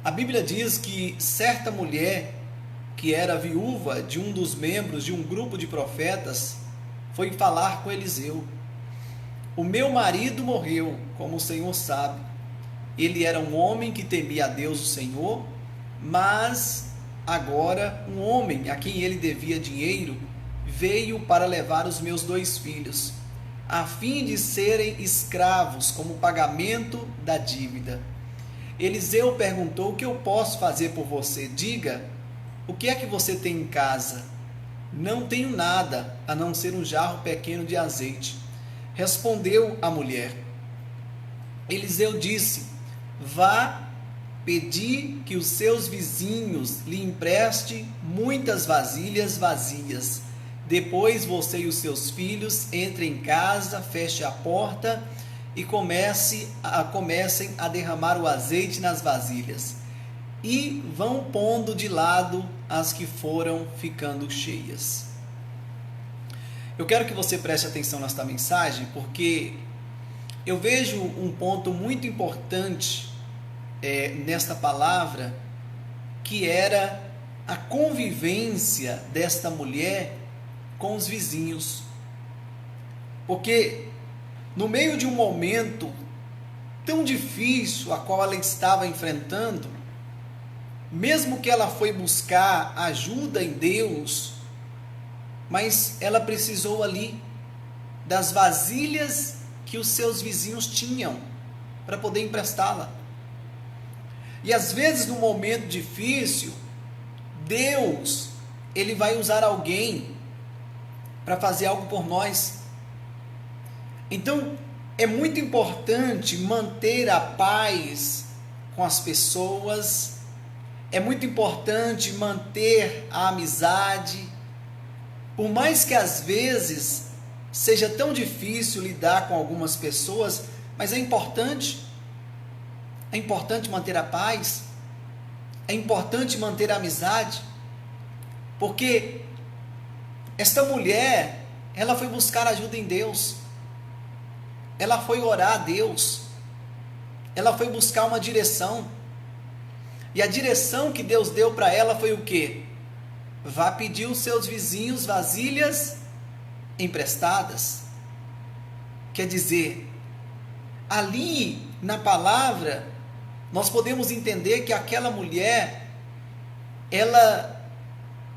A Bíblia diz que certa mulher, que era viúva de um dos membros de um grupo de profetas, foi falar com Eliseu. O meu marido morreu, como o Senhor sabe. Ele era um homem que temia a Deus, o Senhor, mas agora um homem a quem ele devia dinheiro veio para levar os meus 2 filhos, a fim de serem escravos como pagamento da dívida. Eliseu perguntou: o que eu posso fazer por você? Diga, o que é que você tem em casa? Não tenho nada, a não ser um jarro pequeno de azeite. Respondeu a mulher. Eliseu disse: vá pedir que os seus vizinhos lhe empreste muitas vasilhas vazias. Depois você e os seus filhos entrem em casa, feche a porta e comecem a derramar o azeite nas vasilhas. E vão pondo de lado as que foram ficando cheias. Eu quero que você preste atenção nesta mensagem, porque eu vejo um ponto muito importante nesta palavra, que era a convivência desta mulher com os vizinhos. Porque no meio de um momento tão difícil a qual ela estava enfrentando, mesmo que ela foi buscar ajuda em Deus, mas ela precisou ali das vasilhas que os seus vizinhos tinham para poder emprestá-la. E às vezes no momento difícil, Deus, ele vai usar alguém para fazer algo por nós. Então, é muito importante manter a paz com as pessoas, é muito importante manter a amizade, por mais que às vezes seja tão difícil lidar com algumas pessoas, mas é importante manter a paz, é importante manter a amizade, porque esta mulher, ela foi buscar ajuda em Deus, ela foi orar a Deus, ela foi buscar uma direção, e a direção que Deus deu para ela foi o quê? Vá pedir aos seus vizinhos vasilhas emprestadas. Quer dizer, ali na palavra, nós podemos entender que aquela mulher, ela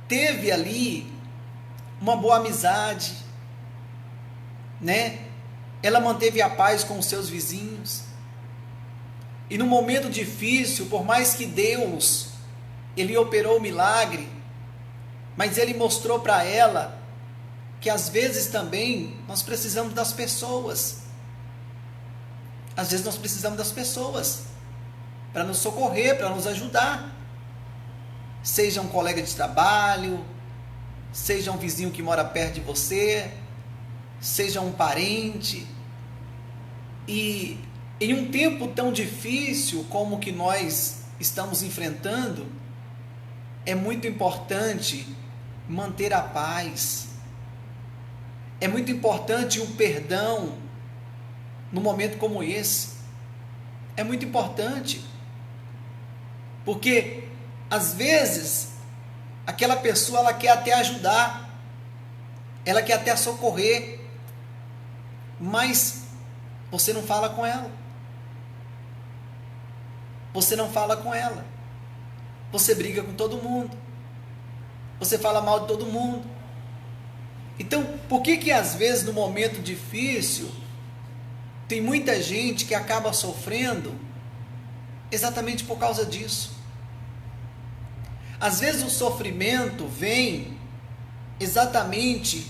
teve ali uma boa amizade, né? Ela manteve a paz com os seus vizinhos. E no momento difícil, por mais que Deus, ele operou o milagre, mas ele mostrou para ela que às vezes também nós precisamos das pessoas. Às vezes nós precisamos das pessoas para nos socorrer, para nos ajudar. Seja um colega de trabalho, seja um vizinho que mora perto de você, seja um parente. E em um tempo tão difícil como que nós estamos enfrentando, é muito importante manter a paz. É muito importante o perdão num momento como esse. É muito importante. Porque às vezes aquela pessoa, ela quer até ajudar, ela quer até socorrer, mas você não fala com ela. Você não fala com ela. Você briga com todo mundo. Você fala mal de todo mundo. Então, por que às vezes no momento difícil tem muita gente que acaba sofrendo exatamente por causa disso? Às vezes o sofrimento vem exatamente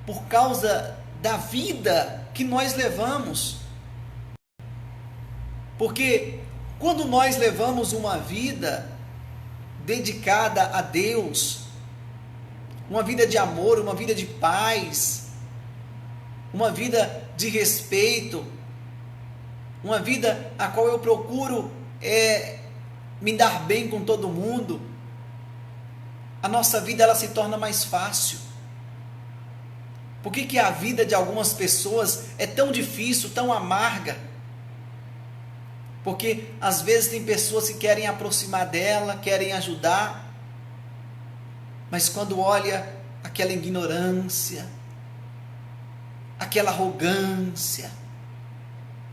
por causa da vida que nós levamos. Porque quando nós levamos uma vida dedicada a Deus, uma vida de amor, uma vida de paz, uma vida de respeito, uma vida a qual eu procuro me dar bem com todo mundo, a nossa vida ela se torna mais fácil. Por que a vida de algumas pessoas é tão difícil, tão amarga? Porque às vezes tem pessoas que querem aproximar dela, querem ajudar, mas quando olha aquela ignorância, aquela arrogância,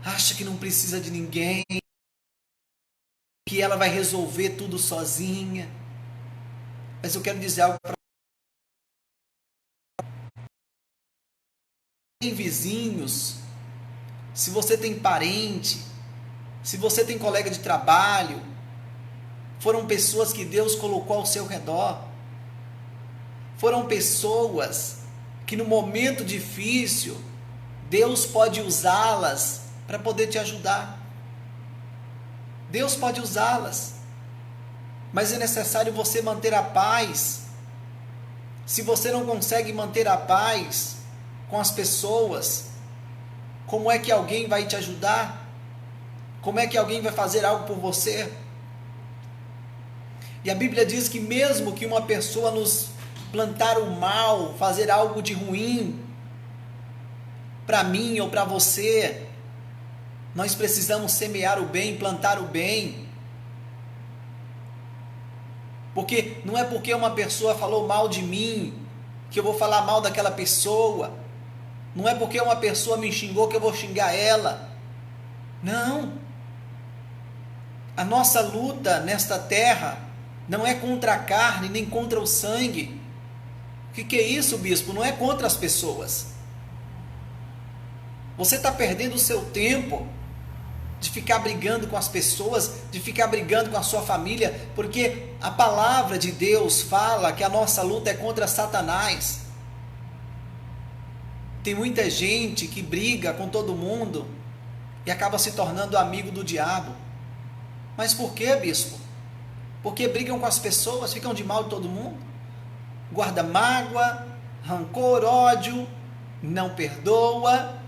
acha que não precisa de ninguém, que ela vai resolver tudo sozinha. Mas eu quero dizer algo para tem vizinhos, se você tem parente, se você tem colega de trabalho, foram pessoas que Deus colocou ao seu redor, foram pessoas que no momento difícil, Deus pode usá-las para poder te ajudar. Deus pode usá-las, mas é necessário você manter a paz. Se você não consegue manter a paz com as pessoas, como é que alguém vai te ajudar? Como é que alguém vai fazer algo por você? E a Bíblia diz que mesmo que uma pessoa nos plantar o mal, fazer algo de ruim para mim ou para você, nós precisamos semear o bem, plantar o bem. Porque não é porque uma pessoa falou mal de mim que eu vou falar mal daquela pessoa. Não é porque uma pessoa me xingou que eu vou xingar ela. Não. A nossa luta nesta terra não é contra a carne, nem contra o sangue. O que é isso, bispo? Não é contra as pessoas. Você está perdendo o seu tempo de ficar brigando com as pessoas, de ficar brigando com a sua família, porque a palavra de Deus fala que a nossa luta é contra Satanás. Tem muita gente que briga com todo mundo e acaba se tornando amigo do diabo. Mas por quê, bispo? Porque brigam com as pessoas, ficam de mal de todo mundo, guarda mágoa, rancor, ódio, não perdoa,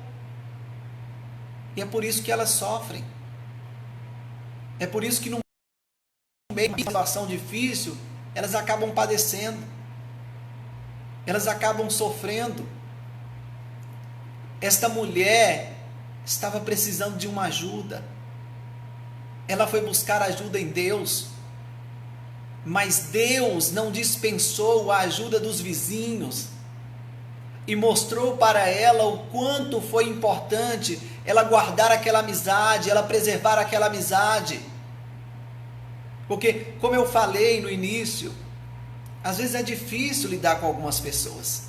e é por isso que elas sofrem. É por isso que no meio de uma situação difícil, elas acabam padecendo, elas acabam sofrendo. Esta mulher estava precisando de uma ajuda. Ela foi buscar ajuda em Deus, mas Deus não dispensou a ajuda dos vizinhos e mostrou para ela o quanto foi importante ela guardar aquela amizade, ela preservar aquela amizade. Porque, como eu falei no início, às vezes é difícil lidar com algumas pessoas.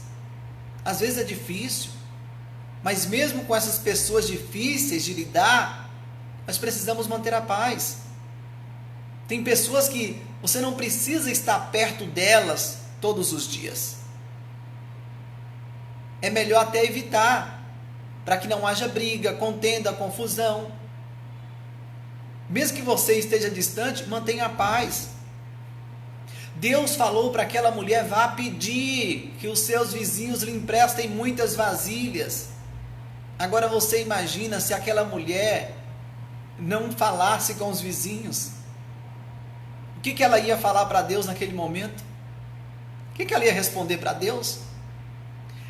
Às vezes é difícil, mas mesmo com essas pessoas difíceis de lidar, nós precisamos manter a paz. Tem pessoas que você não precisa estar perto delas todos os dias. É melhor até evitar, para que não haja briga, contenda, confusão. Mesmo que você esteja distante, mantenha a paz. Deus falou para aquela mulher: vá pedir que os seus vizinhos lhe emprestem muitas vasilhas. Agora você imagina se aquela mulher não falasse com os vizinhos. O que ela ia falar para Deus naquele momento? O que ela ia responder para Deus?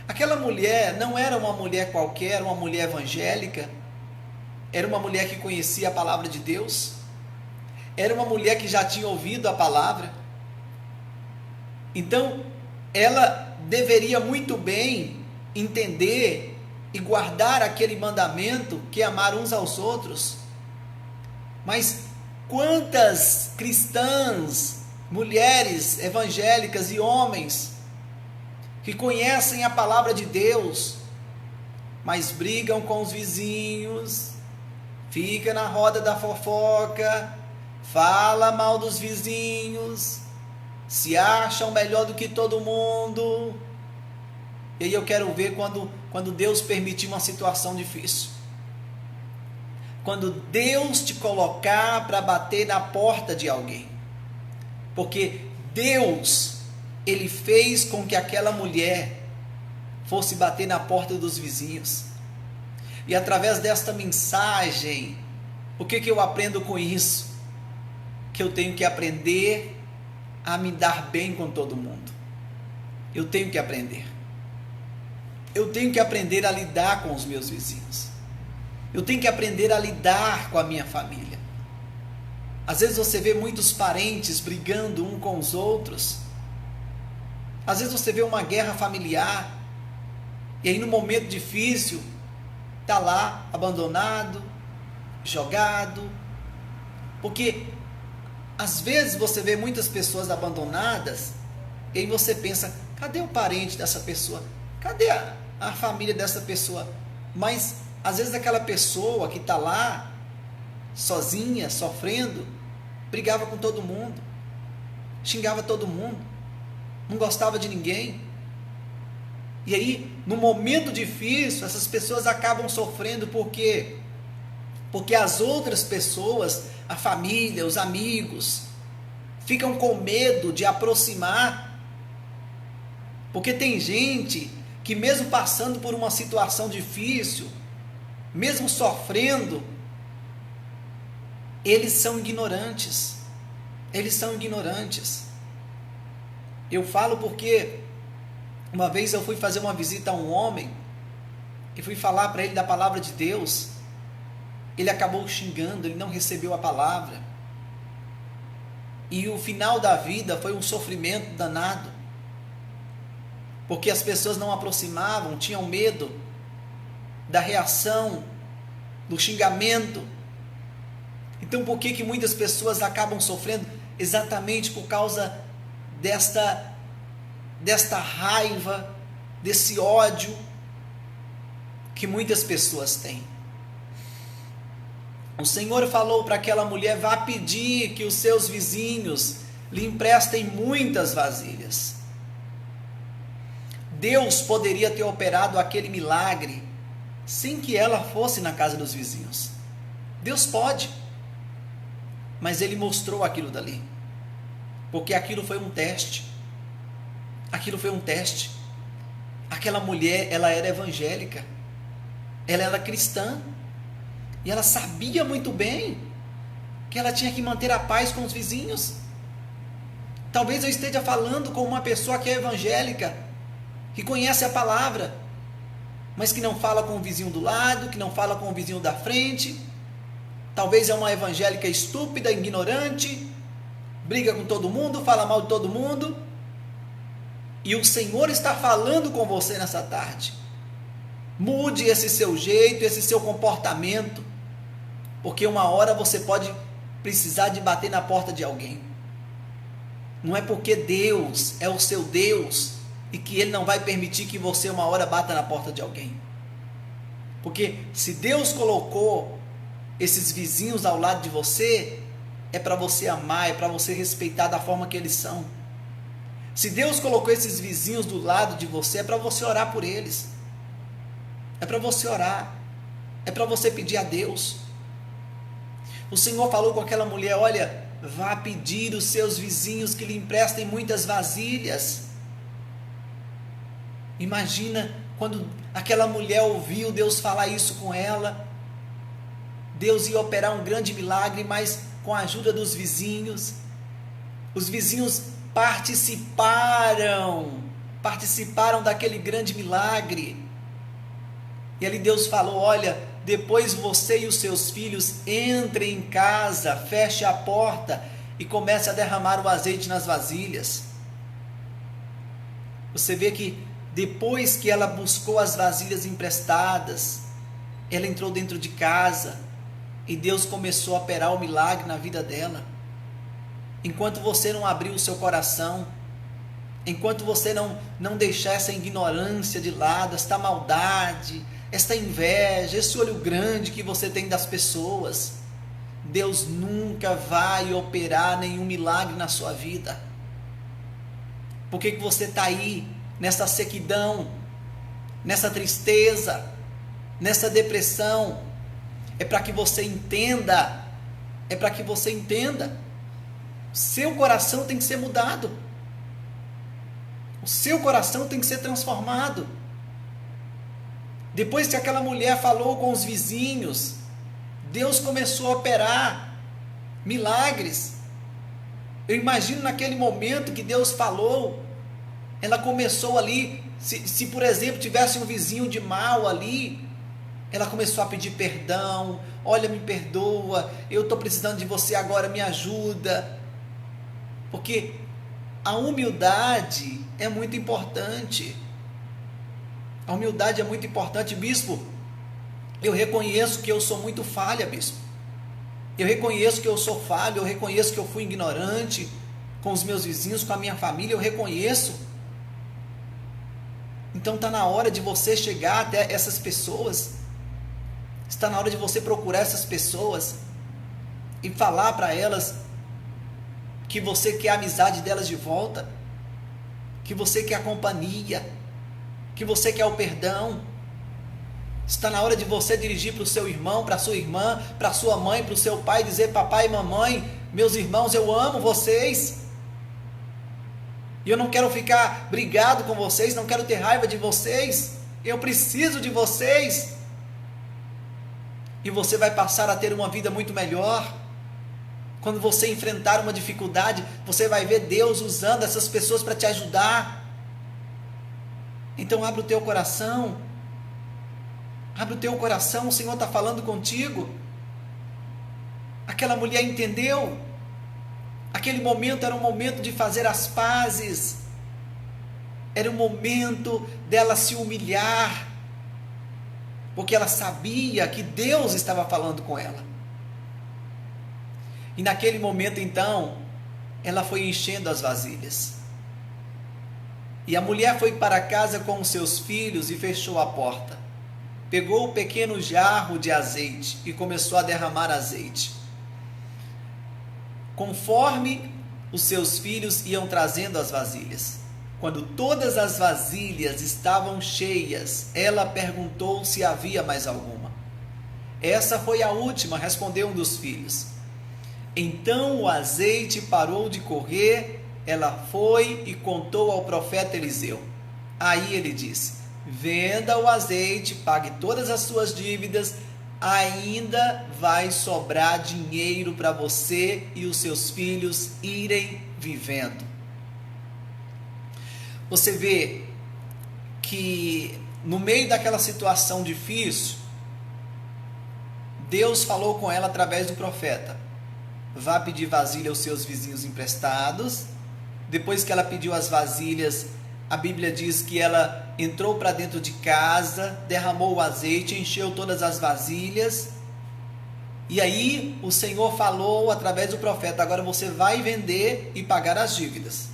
Aquela mulher não era uma mulher qualquer, uma mulher evangélica. Era uma mulher que conhecia a palavra de Deus. Era uma mulher que já tinha ouvido a palavra. Então, ela deveria muito bem entender e guardar aquele mandamento que é amar uns aos outros. Mas quantas cristãs, mulheres evangélicas e homens que conhecem a palavra de Deus, mas brigam com os vizinhos, fica na roda da fofoca, fala mal dos vizinhos, se acham melhor do que todo mundo. E aí eu quero ver quando Deus permitir uma situação difícil. Quando Deus te colocar para bater na porta de alguém. Porque Deus, Ele fez com que aquela mulher fosse bater na porta dos vizinhos. E através desta mensagem, o que eu aprendo com isso? Que eu tenho que aprender a me dar bem com todo mundo. Eu tenho que aprender. Eu tenho que aprender a lidar com os meus vizinhos. Eu tenho que aprender a lidar com a minha família. Às vezes você vê muitos parentes brigando um com os outros. Às vezes você vê uma guerra familiar. E aí no momento difícil, está lá abandonado, jogado. Porque às vezes você vê muitas pessoas abandonadas. E aí você pensa, cadê o parente dessa pessoa? Cadê a família dessa pessoa? Mas às vezes aquela pessoa que está lá, sozinha, sofrendo, brigava com todo mundo, xingava todo mundo, não gostava de ninguém. E aí, no momento difícil, essas pessoas acabam sofrendo por quê? Porque as outras pessoas, a família, os amigos, ficam com medo de aproximar. Porque tem gente que mesmo passando por uma situação difícil, mesmo sofrendo, eles são ignorantes. Eles são ignorantes. Eu falo porque uma vez eu fui fazer uma visita a um homem e fui falar para ele da palavra de Deus. Ele acabou xingando, ele não recebeu a palavra. E o final da vida foi um sofrimento danado. Porque as pessoas não aproximavam, tinham medo da reação, do xingamento. Então por que muitas pessoas acabam sofrendo? Exatamente por causa desta raiva, desse ódio que muitas pessoas têm. O Senhor falou para aquela mulher, vá pedir que os seus vizinhos lhe emprestem muitas vasilhas. Deus poderia ter operado aquele milagre sem que ela fosse na casa dos vizinhos. Deus pode, mas Ele mostrou aquilo dali, porque aquilo foi um teste. Aquilo foi um teste. Aquela mulher, ela era evangélica, ela era cristã, e ela sabia muito bem que ela tinha que manter a paz com os vizinhos. Talvez eu esteja falando com uma pessoa que é evangélica, que conhece a palavra, mas que não fala com o vizinho do lado, que não fala com o vizinho da frente. Talvez é uma evangélica estúpida, ignorante, briga com todo mundo, fala mal de todo mundo. E o Senhor está falando com você nessa tarde. Mude esse seu jeito, esse seu comportamento, porque uma hora você pode precisar de bater na porta de alguém. Não é porque Deus é o seu Deus e que Ele não vai permitir que você uma hora bata na porta de alguém. Porque se Deus colocou esses vizinhos ao lado de você, é para você amar, é para você respeitar da forma que eles são. Se Deus colocou esses vizinhos do lado de você, é para você orar por eles. É para você orar. É para você pedir a Deus. O Senhor falou com aquela mulher, olha, vá pedir os seus vizinhos que lhe emprestem muitas vasilhas. Imagina quando aquela mulher ouviu Deus falar isso com ela. Deus ia operar um grande milagre, mas com a ajuda dos vizinhos. Os vizinhos participaram daquele grande milagre. E ali Deus falou, olha, depois você e os seus filhos entrem em casa, feche a porta e comece a derramar o azeite nas vasilhas. Você vê que depois que ela buscou as vasilhas emprestadas, ela entrou dentro de casa e Deus começou a operar o milagre na vida dela. Enquanto você não abrir o seu coração, enquanto você não deixar essa ignorância de lado, esta maldade, esta inveja, esse olho grande que você tem das pessoas, Deus nunca vai operar nenhum milagre na sua vida. Por que você está aí, nessa sequidão, nessa tristeza, nessa depressão? É para que você entenda, seu coração tem que ser mudado, o seu coração tem que ser transformado. Depois que aquela mulher falou com os vizinhos, Deus começou a operar milagres. Eu imagino naquele momento que Deus falou, ela começou ali, se por exemplo tivesse um vizinho de mal ali, ela começou a pedir perdão. Olha, me perdoa, eu estou precisando de você agora, me ajuda. Porque a humildade é muito importante. A humildade é muito importante, bispo. Eu reconheço que eu sou muito falha, bispo. Eu reconheço que eu sou falho, eu reconheço que eu fui ignorante com os meus vizinhos, com a minha família, eu reconheço. Então está na hora de você chegar até essas pessoas. Está na hora de você procurar essas pessoas e falar para elas que você quer a amizade delas de volta, que você quer a companhia, que você quer o perdão. Está na hora de você dirigir para o seu irmão, para a sua irmã, para a sua mãe, para o seu pai, dizer: papai e mamãe, meus irmãos, eu amo vocês. E eu não quero ficar brigado com vocês, não quero ter raiva de vocês. Eu preciso de vocês. E você vai passar a ter uma vida muito melhor. Quando você enfrentar uma dificuldade, você vai ver Deus usando essas pessoas para te ajudar. Então abre o teu coração. Abre o teu coração, o Senhor está falando contigo. Aquela mulher entendeu. Aquele momento era um momento de fazer as pazes. Era um momento dela se humilhar. Porque ela sabia que Deus estava falando com ela. E naquele momento então, ela foi enchendo as vasilhas. E a mulher foi para casa com os seus filhos e fechou a porta. Pegou o pequeno jarro de azeite e começou a derramar azeite. Conforme os seus filhos iam trazendo as vasilhas. Quando todas as vasilhas estavam cheias, ela perguntou se havia mais alguma. Essa foi a última, respondeu um dos filhos. Então o azeite parou de correr, ela foi e contou ao profeta Eliseu. Aí ele disse: venda o azeite, pague todas as suas dívidas, ainda vai sobrar dinheiro para você e os seus filhos irem vivendo. Você vê que no meio daquela situação difícil, Deus falou com ela através do profeta: vá pedir vasilha aos seus vizinhos emprestados. Depois que ela pediu as vasilhas, a Bíblia diz que ela entrou para dentro de casa, derramou o azeite, encheu todas as vasilhas. E aí o Senhor falou através do profeta: agora você vai vender e pagar as dívidas.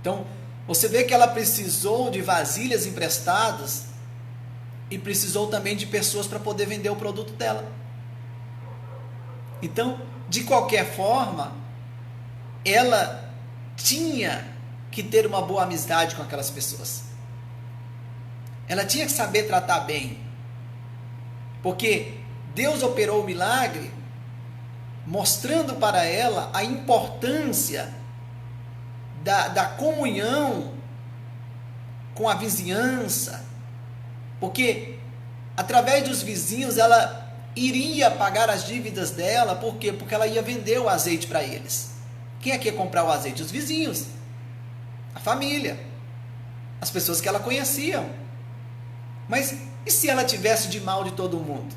Então, você vê que ela precisou de vasilhas emprestadas e precisou também de pessoas para poder vender o produto dela. Então, de qualquer forma, ela tinha que ter uma boa amizade com aquelas pessoas. Ela tinha que saber tratar bem. Porque Deus operou o milagre mostrando para ela a importância da comunhão com a vizinhança. Porque através dos vizinhos ela iria pagar as dívidas dela. Por quê? Porque ela ia vender o azeite para eles. Quem é que ia comprar o azeite? Os vizinhos, a família, as pessoas que ela conhecia. Mas e se ela tivesse de mal de todo mundo?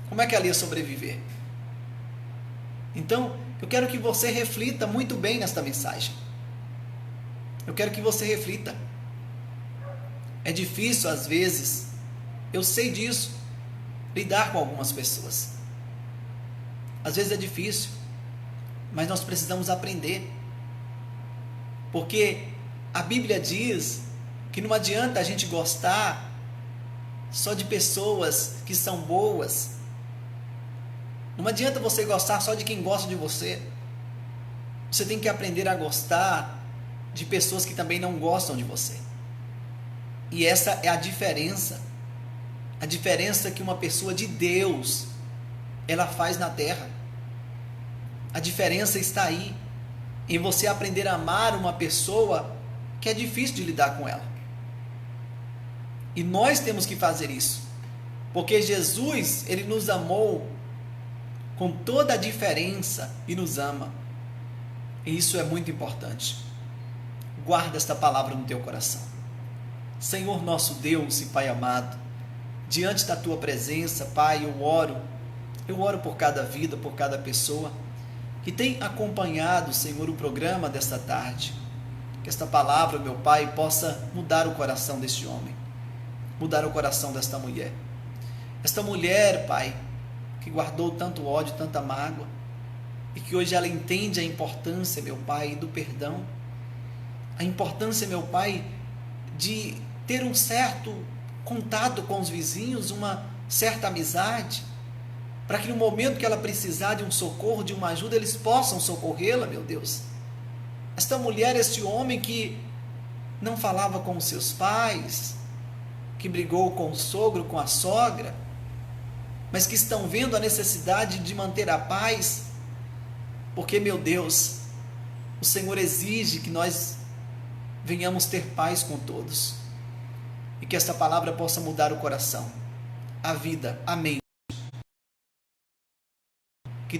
Como é que ela ia sobreviver? Então, eu quero que você reflita muito bem nesta mensagem. Eu quero que você reflita. É difícil às vezes, eu sei disso, lidar com algumas pessoas. Às vezes é difícil, mas nós precisamos aprender. Porque a Bíblia diz que não adianta a gente gostar só de pessoas que são boas. Não adianta você gostar só de quem gosta de você. Você tem que aprender a gostar de pessoas que também não gostam de você. E essa é a diferença. A diferença que uma pessoa de Deus, ela faz na terra. A diferença está aí, em você aprender a amar uma pessoa que é difícil de lidar com ela. E nós temos que fazer isso. Porque Jesus, ele nos amou com toda a diferença e nos ama. E isso é muito importante. Guarda esta palavra no teu coração. Senhor nosso Deus e Pai amado, diante da tua presença, Pai, eu oro por cada vida, por cada pessoa que tem acompanhado, Senhor, o programa desta tarde. Que esta palavra, meu Pai, possa mudar o coração deste homem, mudar o coração desta mulher. Esta mulher, Pai, que guardou tanto ódio, tanta mágoa, e que hoje ela entende a importância, meu Pai, do perdão, a importância, meu Pai, de ter um certo contato com os vizinhos, uma certa amizade, para que no momento que ela precisar de um socorro, de uma ajuda, eles possam socorrê-la, meu Deus. Esta mulher, este homem que não falava com os seus pais, que brigou com o sogro, com a sogra, mas que estão vendo a necessidade de manter a paz, porque, meu Deus, o Senhor exige que nós venhamos ter paz com todos, e que esta palavra possa mudar o coração, a vida, amém. Que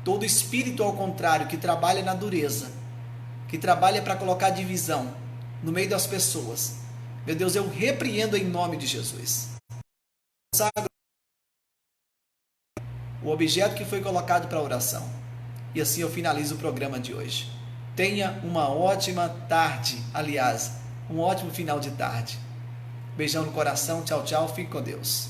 todo espírito ao contrário, que trabalha na dureza, que trabalha para colocar divisão no meio das pessoas, meu Deus, eu repreendo em nome de Jesus. O objeto que foi colocado para oração. E assim eu finalizo o programa de hoje. Tenha uma ótima tarde, aliás, um ótimo final de tarde. Beijão no coração, tchau, tchau, fique com Deus.